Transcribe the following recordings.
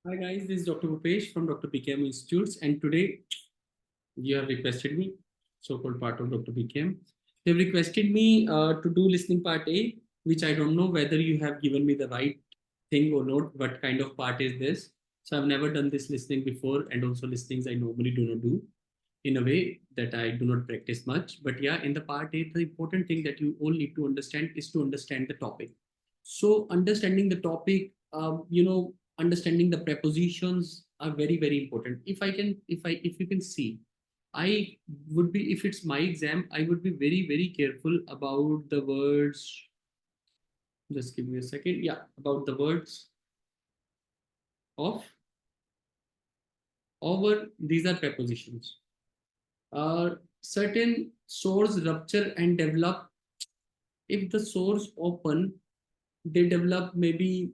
Hi guys, this is Dr. Bhupesh from Dr. BKM Institutes, and today you have requested me, so-called part of Dr. BKM. They have requested me to do listening part A, which I don't know whether you have given me the right thing or not. What kind of part is this? So I've never done this listening before, and also listenings I normally do not do in a way that I do not practice much. But yeah, in the part A, the important thing that you all need to understand is to understand the topic. So understanding the topic, understanding the prepositions are very, very important. If you can see, I would be, if it's my exam, I would be very, very careful about the words. Just give me a second. Yeah, about the words of, over. These are prepositions. Certain source rupture and develop. If the source open, they develop maybe,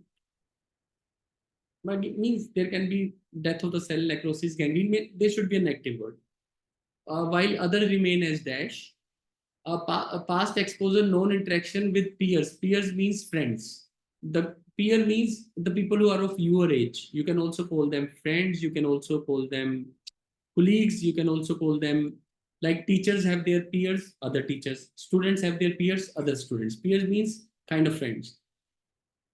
but it means there can be death of the cell, necrosis, gangrene. There should be a negative word. While other remain as dash. A past exposure, known interaction with peers. Peers means friends. The peer means the people who are of your age. You can also call them friends. You can also call them colleagues. You can also call them, like, teachers have their peers, other teachers. Students have their peers, other students. Peers means kind of friends.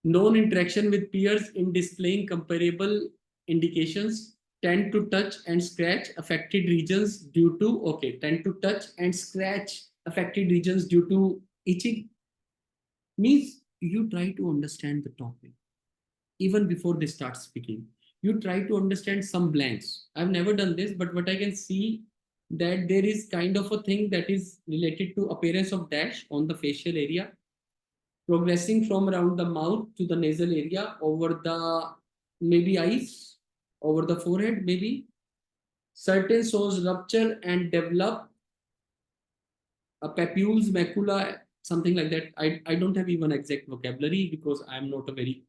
Known interaction with peers in displaying comparable indications. Tend to touch and scratch affected regions due to, okay, tend to touch and scratch affected regions due to itching. Means you try to understand the topic even before they start speaking. You try to understand some blanks. I've never done this, but what I can see, that there is kind of a thing that is related to appearance of dash on the facial area, progressing from around the mouth to the nasal area, over the maybe eyes, over the forehead, maybe. Certain source rupture and develop a papules, macula, something like that. I don't have even exact vocabulary because I'm not a very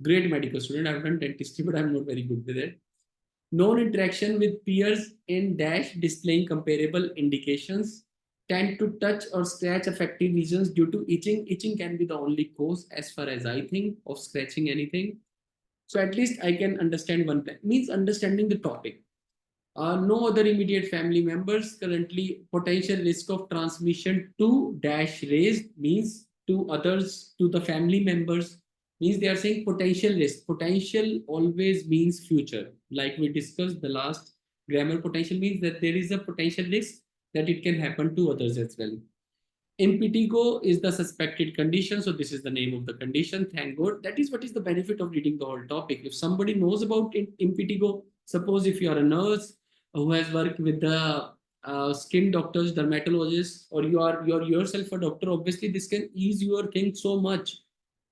great medical student. I've done dentistry, but I'm not very good with it. Known interaction with peers in dash displaying comparable indications. Tend to touch or scratch affected regions due to itching. Itching can be the only cause, as far as I think, of scratching anything. So at least I can understand one plan. Means understanding the topic. No other immediate family members currently. Potential risk of transmission to dash raised means to others, to the family members. Means they are saying potential risk. Potential always means future. Like we discussed the last grammar, potential means that there is a potential risk that it can happen to others as well. Impetigo is the suspected condition. So this is the name of the condition. Thank God. That is what is the benefit of reading the whole topic. If somebody knows about impetigo, suppose if you are a nurse who has worked with the skin doctors, dermatologists, or you are yourself a doctor, obviously this can ease your thing so much.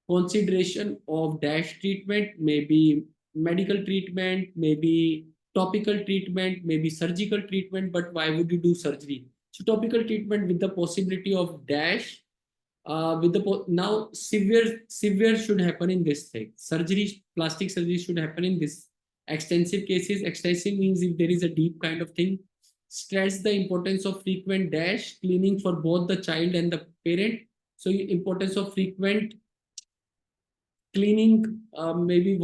Consideration of dash treatment, maybe medical treatment, maybe topical treatment, maybe surgical treatment. But why would you do surgery? So topical treatment with the possibility of dash, with the now severe should happen in this thing. Surgery, plastic surgery should happen in this extensive cases. Extensive means if there is a deep kind of thing. Stress the importance of frequent dash cleaning for both the child and the parent. So importance of frequent cleaning, maybe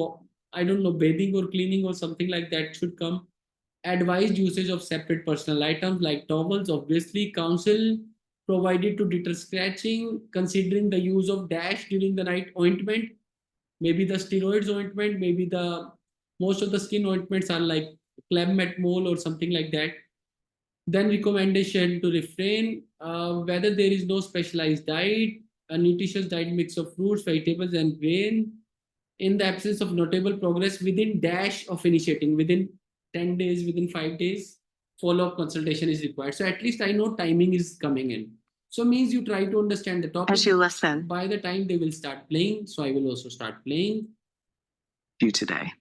I don't know, bathing or cleaning or something like that should come. Advised usage of separate personal items like towels, obviously. Counsel provided to deter scratching, considering the use of dash during the night. Ointment, maybe the steroids ointment, maybe the most of the skin ointments are like clemmetmol or something like that. Then recommendation to refrain, whether there is no specialized diet, a nutritious diet mix of fruits, vegetables, and grain. In the absence of notable progress within dash of initiating, within 10 days, within 5 days, follow-up consultation is required. So at least I know timing is coming in. So means you try to understand the topic. As you listen. By the time they will start playing, so I will also start playing. You today.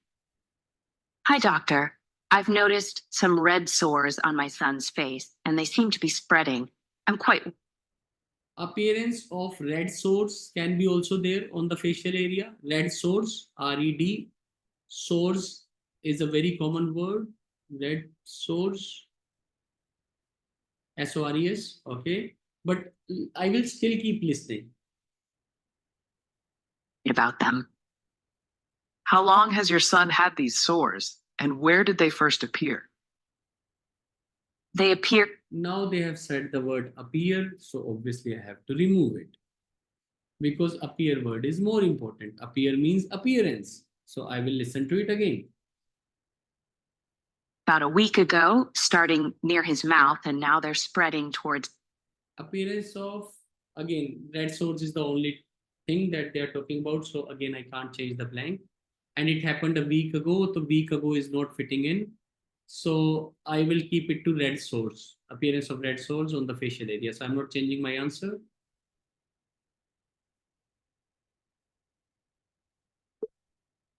Hi, doctor. I've noticed some red sores on my son's face, and they seem to be spreading. I'm quite... Appearance of red sores can be also there on the facial area. Red sores, RED. Sores is a very common word. Red sores, SORES. Okay. But I will still keep listening. About them. How long has your son had these sores, and where did they first appear? They appear. Now they have said the word appear, so obviously I have to remove it. Because appear word is more important. Appear means appearance. So I will listen to it again. About a week ago, starting near his mouth, and now they're spreading towards. Appearance of, again, red swords is the only thing that they are talking about. So again, I can't change the blank. And it happened a week ago. So week ago is not fitting in. So I will keep it to red swords. Appearance of red swords on the facial area. So I'm not changing my answer.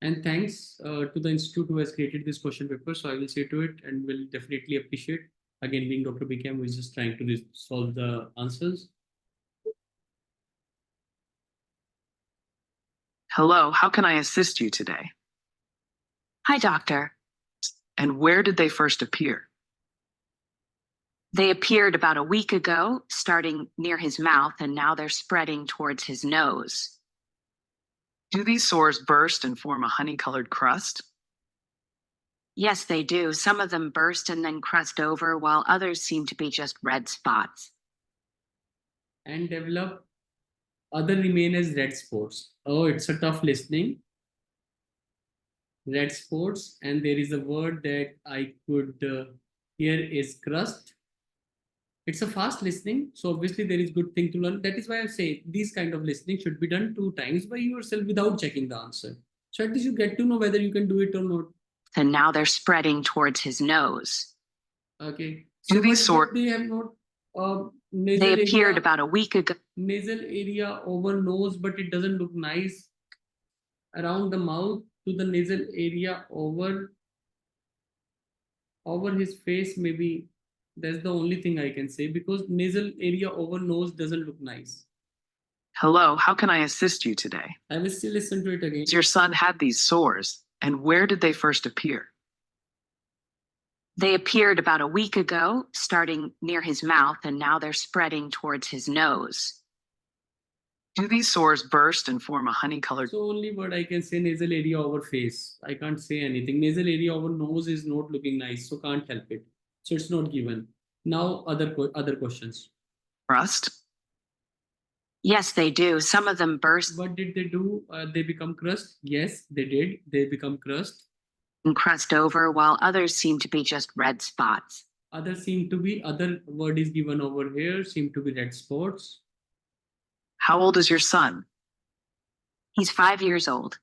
And thanks to the institute who has created this question paper. So I will say to it and will definitely appreciate. Again, being Dr. BKM, who is just trying to solve the answers. Hello, how can I assist you today? Hi, doctor. And where did they first appear? They appeared about a week ago, starting near his mouth, and now they're spreading towards his nose. Do these sores burst and form a honey-colored crust? Yes, they do. Some of them burst and then crust over, while others seem to be just red spots. And develop, other remain as red spots. Oh, it's a tough listening. Red spots, and there is a word that I could hear is crust. It's a fast listening, so obviously there is good thing to learn. That is why I say these kind of listening should be done 2 times by yourself without checking the answer. So at least you get to know whether you can do it or not. And now they're spreading towards his nose. Okay. Do So these but they have not nasal They appeared area, about a week ago. nasal area over nose, but it doesn't look nice. Around the mouth to the nasal area over his face, maybe. That's the only thing I can say, because nasal area over nose doesn't look nice. Hello, how can I assist you today? I will still listen to it again. Your son had these sores, and where did they first appear? They appeared about a week ago, starting near his mouth, and now they're spreading towards his nose. Do these sores burst and form a honey-colored? So only word I can say, nasal area over face. I can't say anything. Nasal area over nose is not looking nice, so can't help it. So it's not given. Now other questions. Crust? Yes, they do. Some of them burst. What did they do? They become crust. Yes, they did. They become crust. And crust over, while others seem to be just red spots. Other word is given over here, seem to be red spots. How old is your son? He's 5 years old.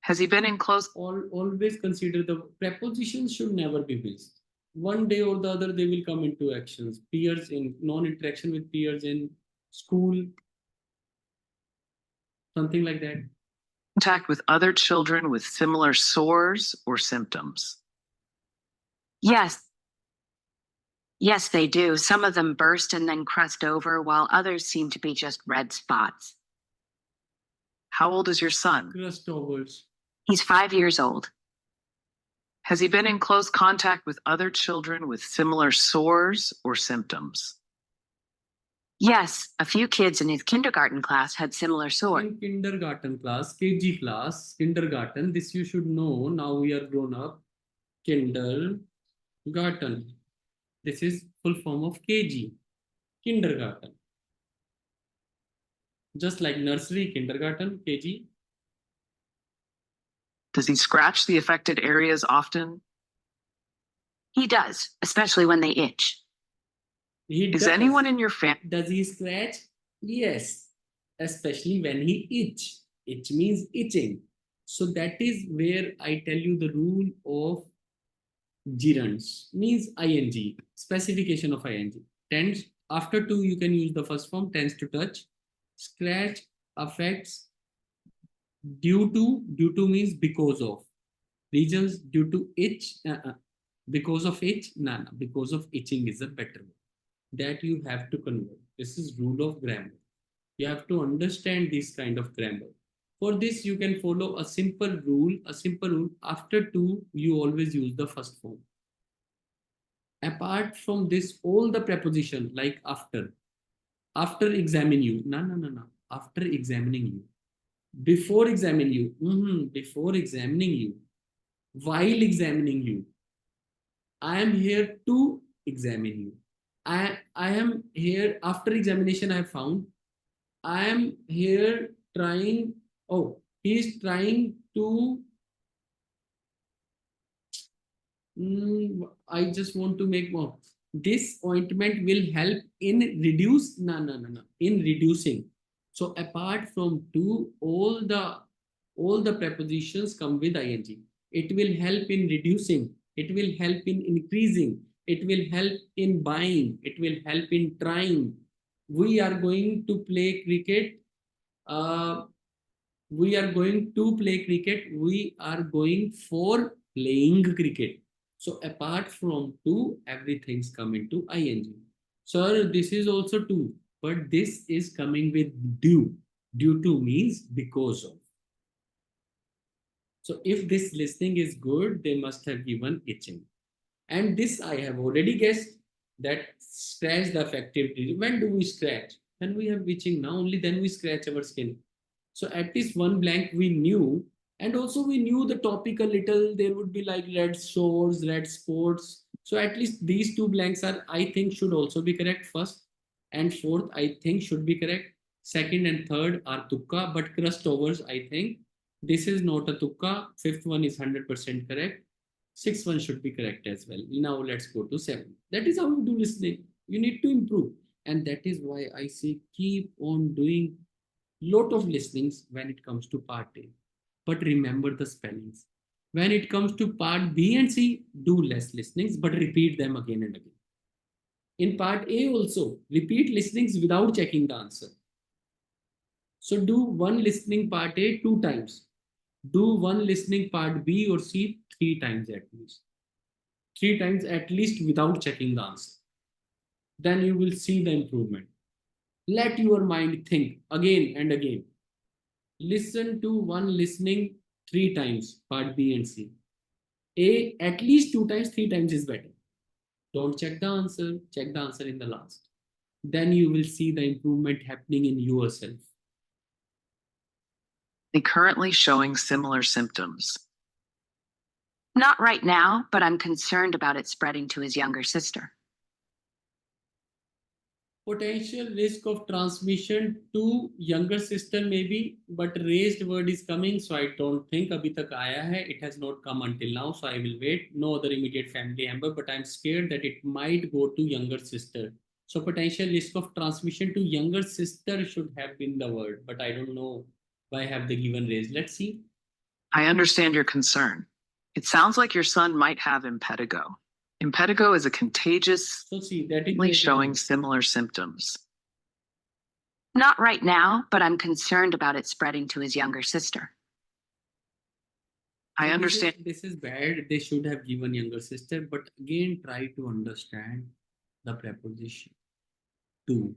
Has he been in close? Always consider the prepositions should never be missed. One day or the other, they will come into actions. Peers in non-interaction with peers in school, something like that. Contact with other children with similar sores or symptoms? Yes. Yes, they do. Some of them burst and then crust over, while others seem to be just red spots. How old is your son? Crust overs. He's 5 years old. Has he been in close contact with other children with similar sores or symptoms? Yes, a few kids in his kindergarten class had similar sores. In kindergarten class, KG class, kindergarten, this you should know. Now we are grown up. Kindergarten. This is full form of KG, kindergarten. Just like nursery, kindergarten, KG. Does he scratch the affected areas often? He does, especially when they itch. Is anyone in your family? Does he scratch? Yes, especially when he itch. Itch means itching. So that is where I tell you the rule of gerunds, means ing, specification of ing. Tends, after to you can use the first form, tends to touch. Scratch, affects, due to means because of. Reasons due to itch, because of itch, because of itching is a better word. That you have to convert. This is rule of grammar. You have to understand this kind of grammar. For this, you can follow a simple rule. After to, you always use the first form. Apart from this, all the preposition like after examine you. No. After examining you. before examining you, before examining you, while examining you. I am here to examine you. I am here after examination. I have found I am here trying. Oh, he is trying to. I just want to make more. This ointment will help in reduce. No, no, no, no. In reducing. So apart from two, all the prepositions come with ing. It will help in reducing. It will help in increasing. It will help in buying. It will help in trying. We are going to play cricket. Uh, we are going to play cricket. We are going for playing cricket. So apart from two, everything's come into ing. Sir, this is also two, but this is coming with due. Due to means because of. So if this listening is good, they must have given itching. And this I have already guessed that scratch the affective. When do we scratch? When we have itching now, only then we scratch our skin. So at least one blank we knew, and also we knew the topic a little. There would be like red sores, red spots. So at least these two blanks are, I think, should also be correct. First and fourth, I think, should be correct. Second and third are tukka, but crust overs, I think. This is not a tukka. Fifth one is 100% correct. Sixth one should be correct as well. Now let's go to seven. That is how you do listening. You need to improve. And that is why I say keep on doing lot of listenings when it comes to part A. But remember the spellings. When it comes to part B and C, do less listenings, but repeat them again and again. In part A also, repeat listenings without checking the answer. So do one listening part A 2 times. Do one listening part B or C 3 times at least. 3 times at least without checking the answer. Then you will see the improvement. Let your mind think again and again. Listen to one listening 3 times, part B and C. A at least 2 times, 3 times is better. Don't check the answer, check the answer in the last. Then you will see the improvement happening in yourself. Currently showing similar symptoms. Not right now, but I'm concerned about it spreading to his younger sister. Potential risk of transmission to younger sister maybe, but raised word is coming, so I don't think abhi tak aaya hai. It has not come until now, so I will wait. No other immediate family member, but I'm scared that it might go to younger sister. So potential risk of transmission to younger sister should have been the word, but I don't know why have they given raised. Let's see. I understand your concern. It sounds like your son might have impetigo. Impetigo is a contagious, So see, that is showing similar symptoms. Not right now, but I'm concerned about it spreading to his younger sister. I understand. This is bad. They should have given younger sister, but again, try to understand the preposition to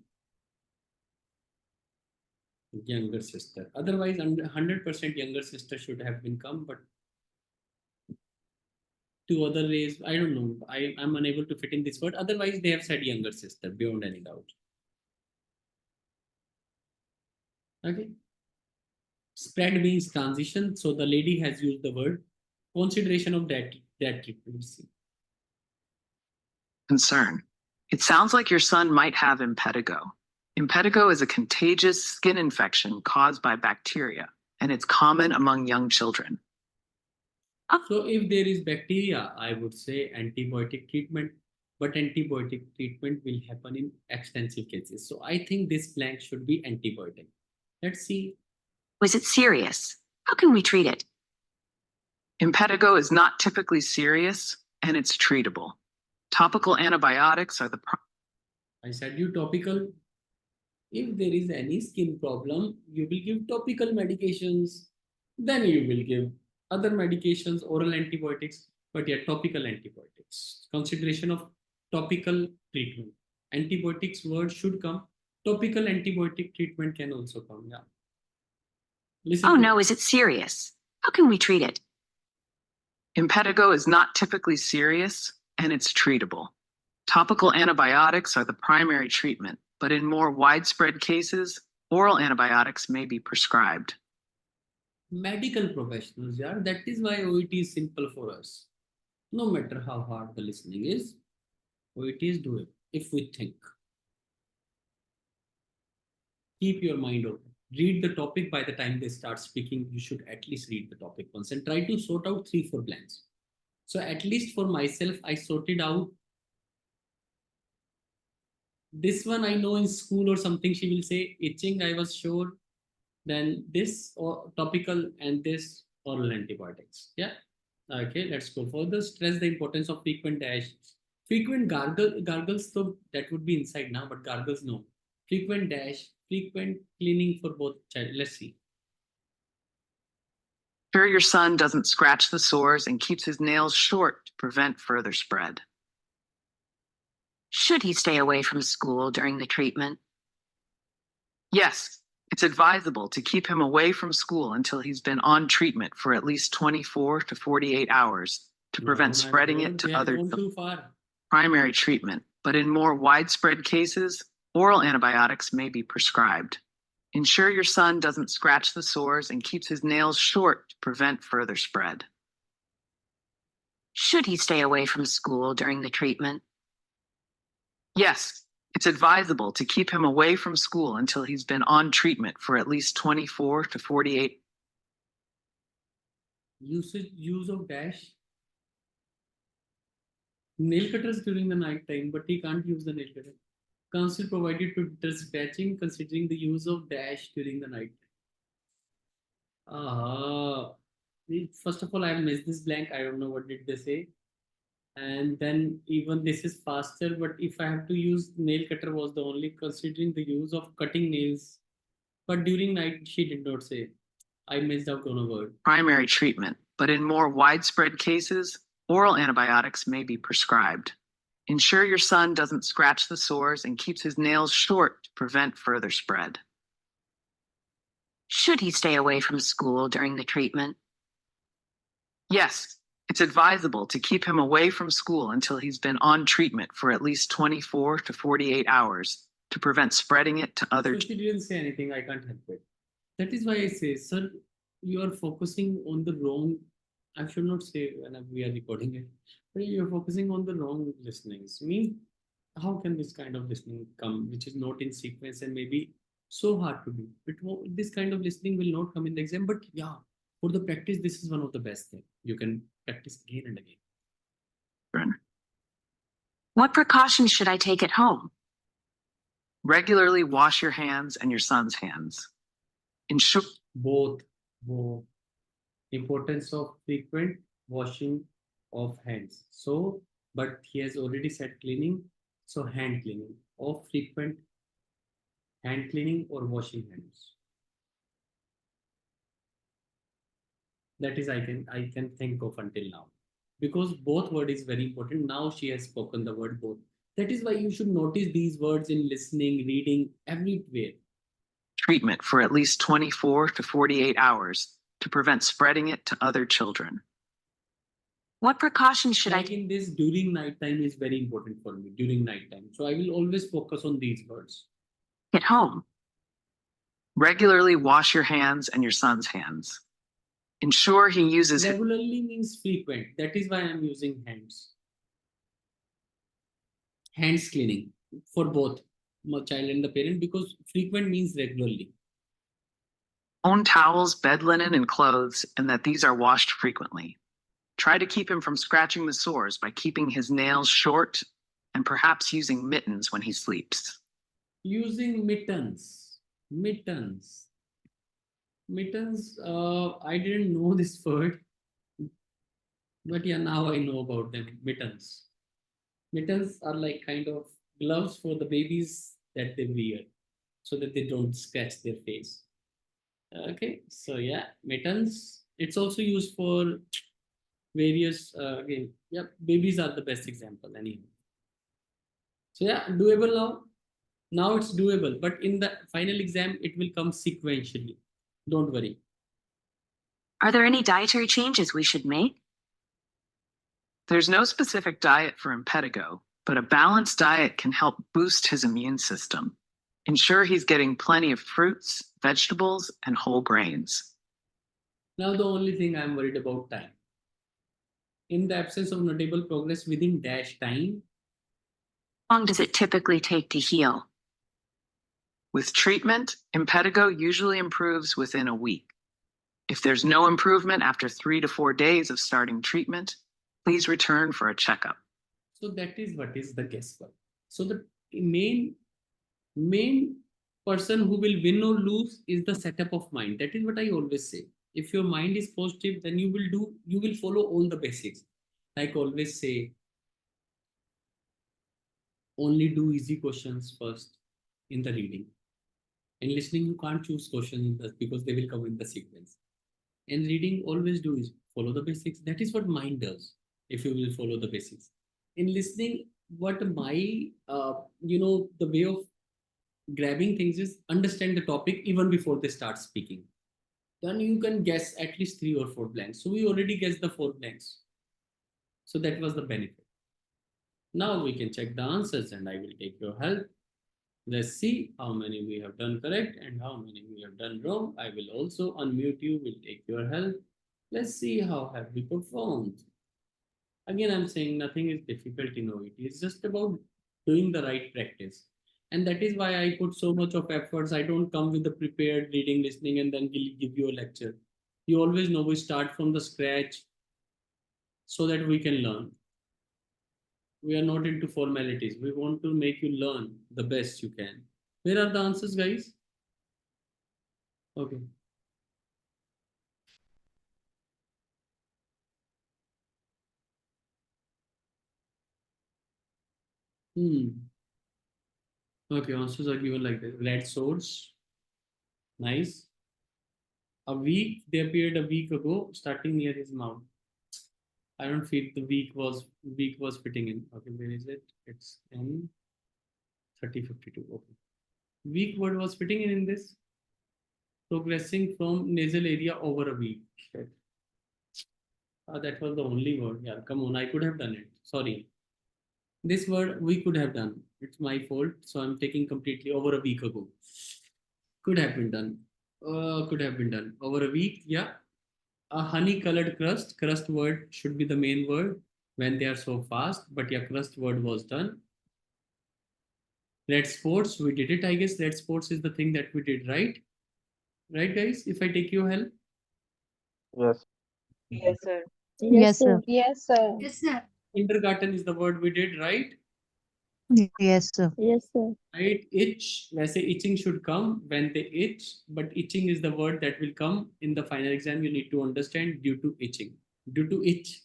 younger sister. Otherwise, 100% younger sister should have been come, but two other ways, I don't know. I'm unable to fit in this word. Otherwise, they have said younger sister beyond any doubt. Okay. Spread means transition. So the lady has used the word consideration of that treatment. Concern. It sounds like your son might have impetigo. Impetigo is a contagious skin infection caused by bacteria, and it's common among young children. So if there is bacteria, I would say antibiotic treatment, but antibiotic treatment will happen in extensive cases. So I think this blank should be antibiotic. Let's see. Was it serious? How can we treat it? Impetigo is not typically serious, and it's treatable. Topical antibiotics are the I said you topical. If there is any skin problem, you will give topical medications. Then you will give other medications, oral antibiotics, but yeah, topical antibiotics. Consideration of topical treatment. Antibiotics word should come. Topical antibiotic treatment can also come. Yeah. Listen. Oh no, is it serious? How can we treat it? Impetigo is not typically serious, and it's treatable. Topical antibiotics are the primary treatment, but in more widespread cases, oral antibiotics may be prescribed. medical professionals, yeah. That is why OET is simple for us. No matter how hard the listening is, OET is doable if we think. Keep your mind open. Read the topic by the time they start speaking. You should at least read the topic once and try to sort out 3 4 blanks. So at least for myself, I sorted out this one. I know in school or something she will say itching. I was sure. Then this or topical and this oral antibiotics. Yeah. Okay, let's go further. Stress the importance of frequent dash. Frequent gargles, so that would be inside now, but gargles no. Frequent dash, frequent cleaning for both child. Let's see. Sure your son doesn't scratch the sores and keeps his nails short to prevent further spread. Should he stay away from school during the treatment? Yes, it's advisable to keep him away from school until he's been on treatment for at least 24 to 48 hours to prevent No, my spreading God, it to they have other gone too far. primary treatment, but in more widespread cases, oral antibiotics may be prescribed. Ensure your son doesn't scratch the sores and keeps his nails short to prevent further spread. Should he stay away from school during the treatment? Yes, it's advisable to keep him away from school until he's been on treatment for at least 24 to 48. Use of dash. Nail cutters during the night time, but he can't use the nail cutter. Council provided to deter scratching considering the use of dash during the night. First of all, I have missed this blank. I don't know what did they say. And then even this is faster, but if I have to use nail cutter was the only considering the use of cutting nails. But during night, she did not say. I missed out on a word. Primary treatment, but in more widespread cases, oral antibiotics may be prescribed. Ensure your son doesn't scratch the sores and keeps his nails short to prevent further spread. Should he stay away from school during the treatment? Yes, it's advisable to keep him away from school until he's been on treatment for at least 24 to 48 hours to prevent spreading it to other. So she didn't say anything. I can't help it. That is why I say, sir, you are focusing on the wrong. I should not say when we are recording it, but you're focusing on the wrong listenings. Mean, how can this kind of listening come, which is not in sequence and maybe so hard to do? This kind of listening will not come in the exam, but yeah, for the practice, this is one of the best things. You can practice again and again. What precautions should I take at home? Regularly wash your hands and your son's hands. Ensure both importance of frequent washing of hands. So, but he has already said cleaning, so hand cleaning or frequent hand cleaning or washing hands. That is I can think of until now, because both word is very important. Now she has spoken the word both. That is why you should notice these words in listening, reading, everywhere. Treatment for at least 24 to 48 hours to prevent spreading it to other children. What precautions should I in this during nighttime is very important for me during nighttime. So I will always focus on these words. At home. Regularly wash your hands and your son's hands. Ensure he uses. Regularly means frequent. That is why I'm using hands. Hands cleaning for both my child and the parent, because frequent means regularly. Own towels, bed linen, and clothes, and that these are washed frequently. Try to keep him from scratching the sores by keeping his nails short and perhaps using mittens when he sleeps. Using mittens. Mittens. I didn't know this word. But yeah, now I know about them. Mittens. Mittens are like kind of gloves for the babies that they wear so that they don't scratch their face. Okay, so yeah, mittens. It's also used for various, again, yeah, babies are the best example anyway. So yeah, doable now. Now it's doable, but in the final exam, it will come sequentially. Don't worry. Are there any dietary changes we should make? There's no specific diet for impetigo, but a balanced diet can help boost his immune system. Ensure he's getting plenty of fruits, vegetables, and whole grains. Now the only thing I'm worried about time. In the absence of notable progress within dash time, How long does it typically take to heal? With treatment, impetigo usually improves within a week. If there's no improvement after 3 to 4 days of starting treatment, please return for a checkup. so that is what is the guesswork. So the main person who will win or lose is the setup of mind. That is what I always say. If your mind is positive, then you will follow all the basics. Like always say, only do easy questions first in the reading. In listening, you can't choose questions because they will come in the sequence. In reading, always do is follow the basics. That is what mind does. If you will follow the basics. In listening, what my the way of grabbing things is understand the topic even before they start speaking. Then you can guess at least 3 or 4 blanks. So we already guessed the 4 blanks. So that was the benefit. Now we can check the answers and I will take your help. Let's see how many we have done correct and how many we have done wrong. I will also unmute you, will take your help. Let's see how have we performed. Again, I'm saying nothing is difficult in OET. It's just about doing the right practice. And that is why I put so much of efforts. I don't come with the prepared reading, listening, and then give you a lecture. You always know we start from the scratch so that we can learn. We are not into formalities. We want to make you learn the best you can. Where are the answers, guys? Okay. Okay, answers are given like this. Red swords. Nice. A week, they appeared a week ago, starting near his mouth. I don't feel the week was fitting in. Okay, where is it? It's in 3052. Okay. Weak word was fitting in this. Progressing from nasal area over a week. Shit. That was the only word. Yeah, come on. I could have done it. Sorry. This word we could have done. It's my fault. So I'm taking completely over a week ago. Could have been done. Could have been done. Over a week. Yeah. A honey colored crust. Crust word should be the main word when they are so fast. But yeah, crust word was done. Red sports. We did it. I guess red sports is the thing that we did, right? Right, guys? If I take your help. Yes. Yes, sir. Yes, sir. Yes, sir. Yes, sir. Kindergarten is the word we did, right? Yes, sir. Yes, sir. Right, itch. Wैसे itching should come when they itch, but itching is the word that will come in the final exam. You need to understand due to itching. Due to itch.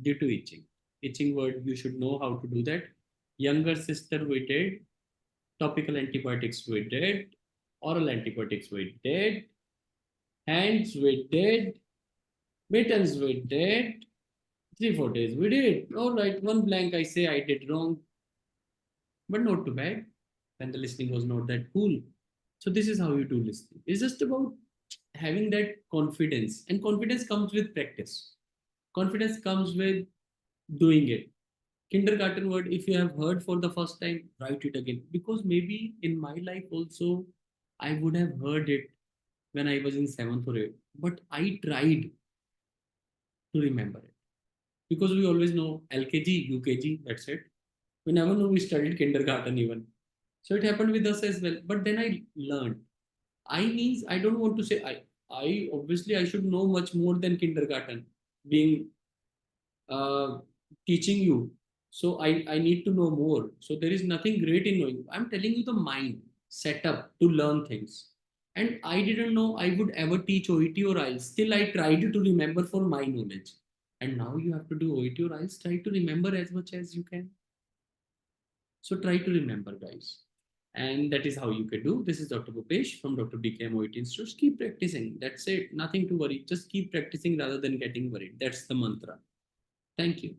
Due to itching. Itching word, you should know how to do that. Younger sister we did. Topical antibiotics we did. Oral antibiotics we did. Hands we did. Mittens we did. 3-4 days we did. All right, one blank I say I did wrong, but not too bad. And the listening was not that cool. So this is how you do listening. It's just about having that confidence, and confidence comes with practice. Confidence comes with doing it. Kindergarten word, if you have heard for the first time, write it again, because maybe in my life also I would have heard it when I was in 7th or 8th, but I tried to remember it, because we always know LKG, UKG, that's it. We never know we studied kindergarten even. So it happened with us as well. But then I learned. I means I don't want to say I. I obviously I should know much more than kindergarten being uh, teaching you. So I need to know more. So there is nothing great in knowing. I'm telling you the mind set up to learn things. And I didn't know I would ever teach OET or IELTS. Still I tried to remember for my knowledge. And now you have to do OET or IELTS. Try to remember as much as you can. So try to remember, guys. And that is how you can do. This is Dr. Bhupesh from Dr. BKM OET Institute. Keep practicing. That's it. Nothing to worry. Just keep practicing rather than getting worried. That's the mantra. Thank you.